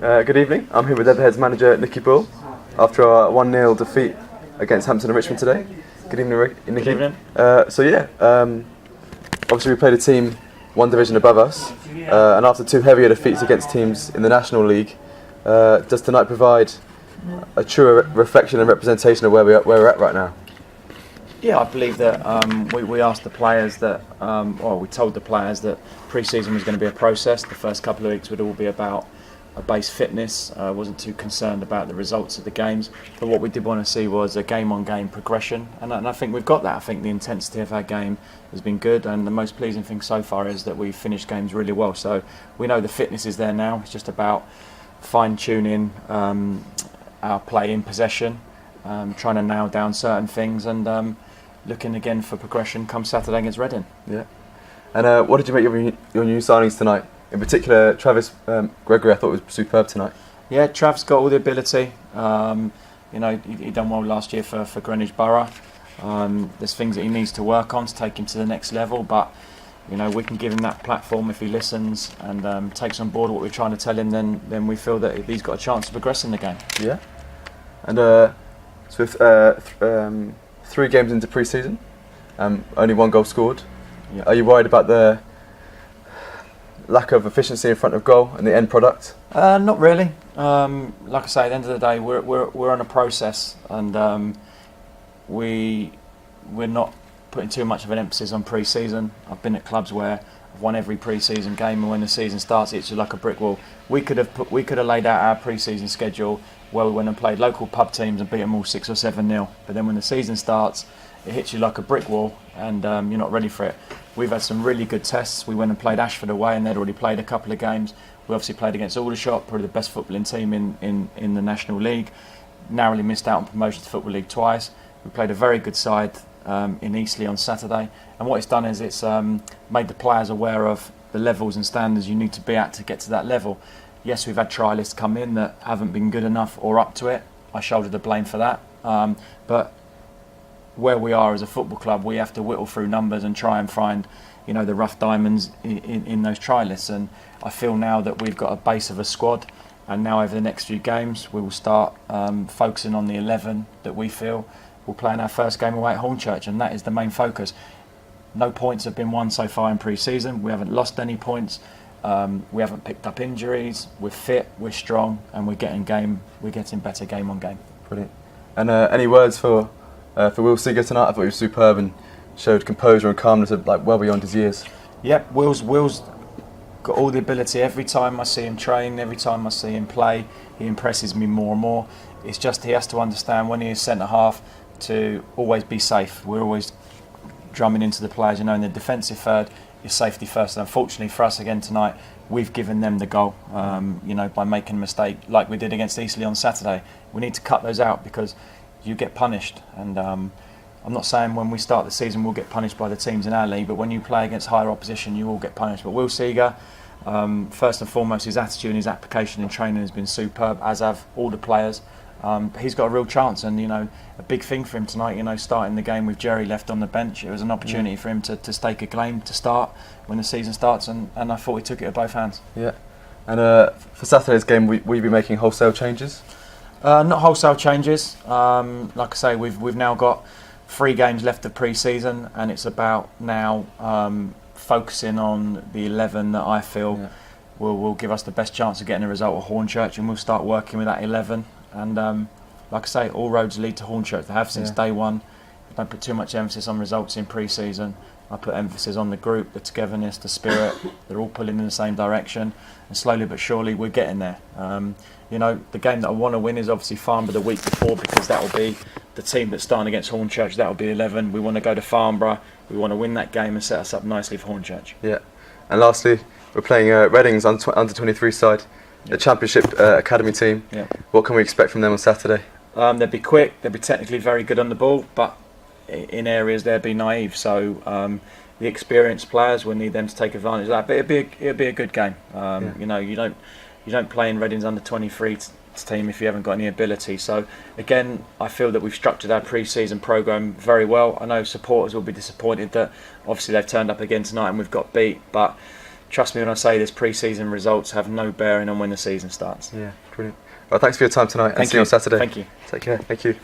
Good evening. I'm here with Leatherheads manager Nikki Bull after our 1-0 defeat against Hampton Richmond today. Good evening, Nikki. Good evening. Obviously we played a team one division above us, and after two heavier defeats against teams in the National League, does tonight provide a truer reflection and representation of where we're at right now? Yeah, I believe that we asked the players that, we told the players that pre-season was going to be a process. The first couple of weeks would all be about a base fitness. I wasn't too concerned about the results of the games, but what we did want to see was a game-on-game progression, and I think we've got that. I think the intensity of our game has been good, and the most pleasing thing so far is that we've finished games really well. So we know the fitness is there now. It's just about fine-tuning our play in possession, trying to nail down certain things, and looking again for progression come Saturday against Reading. Yeah. And what did you make of your new signings tonight? In particular, Travis Gregory, I thought was superb tonight. Yeah, Trav's got all the ability. He done well last year for Greenwich Borough. There's things that he needs to work on to take him to the next level, but we can give him that platform if he listens and takes on board what we're trying to tell him. Then we feel that he's got a chance to progress in the game. Yeah. And so with 3 games into pre-season, only 1 goal scored. Yeah. Are you worried about the lack of efficiency in front of goal and the end product? Not really. Like I say, at the end of the day, we're on a process, and we're not putting too much of an emphasis on pre-season. I've been at clubs where I've won every pre-season game, and when the season starts, it's like a brick wall. We could have laid out our pre-season schedule where we went and played local pub teams and beat them all 6 or 7-0. But then when the season starts, it hits you like a brick wall, and you're not ready for it. We've had some really good tests. We went and played Ashford away, and they'd already played a couple of games. We obviously played against Aldershot, probably the best footballing team in the National League. Narrowly missed out on promotion to Football League twice. We played a very good side in Eastleigh on Saturday, and what it's done is it's made the players aware of the levels and standards you need to be at to get to that level. Yes, we've had trialists come in that haven't been good enough or up to it. I shoulder the blame for that, but where we are as a football club, we have to whittle through numbers and try and find, the rough diamonds in those trialists. And I feel now that we've got a base of a squad, and now over the next few games, we will start focusing on the 11 that we feel will play in our first game away at Hornchurch, and that is the main focus. No points have been won so far in pre-season. We haven't lost any points. We haven't picked up injuries. We're fit. We're strong, and we're getting better game on game. Brilliant. And any words for Will Seeger tonight? I thought he was superb and showed composure and calmness well beyond his years. Yep, Will's got all the ability. Every time I see him train, every time I see him play, he impresses me more and more. It's just he has to understand when he is centre half to always be safe. We're always drumming into the players, in the defensive third, your safety first. And unfortunately for us again tonight, we've given them the goal, by making a mistake like we did against Eastleigh on Saturday. We need to cut those out because you get punished, and I'm not saying when we start the season we'll get punished by the teams in our league, but when you play against higher opposition you will get punished. But Will Seeger, first and foremost, his attitude and his application in training has been superb, as have all the players. He's got a real chance, and a big thing for him tonight, starting the game with Jerry left on the bench. It was an opportunity for him to stake a claim to start when the season starts, and I thought he took it at both hands. Yeah. And for Saturday's game, will you be making wholesale changes? Not wholesale changes. Like I say, we've now got 3 games left of pre-season, and it's about now focusing on the 11 that I feel will give us the best chance of getting a result at Hornchurch, and we'll start working with that 11. And like I say, all roads lead to Hornchurch. They have since day one. I don't put too much emphasis on results in pre-season. I put emphasis on the group, the togetherness, the spirit. They're all pulling in the same direction, and slowly but surely we're getting there. The game that I want to win is obviously Farnborough the week before, because that will be the team that's starting against Hornchurch. That will be 11. We want to go to Farnborough. We want to win that game and set us up nicely for Hornchurch. Yeah. And lastly, we're playing Reading's under 23 side, the Championship academy team. Yeah. What can we expect from them on Saturday? They'll be quick. They'll be technically very good on the ball, but in areas they'll be naive. So the experienced players will need them to take advantage of that. But it'll be a good game. You don't play in Reading's under 23 team if you haven't got any ability. So again, I feel that we've structured our pre-season programme very well. I know supporters will be disappointed that obviously they've turned up again tonight and we've got beat, but trust me when I say this, pre-season results have no bearing on when the season starts. Yeah, brilliant. Well, thanks for your time tonight, and see you on Saturday. Thank you. Take care. Thank you.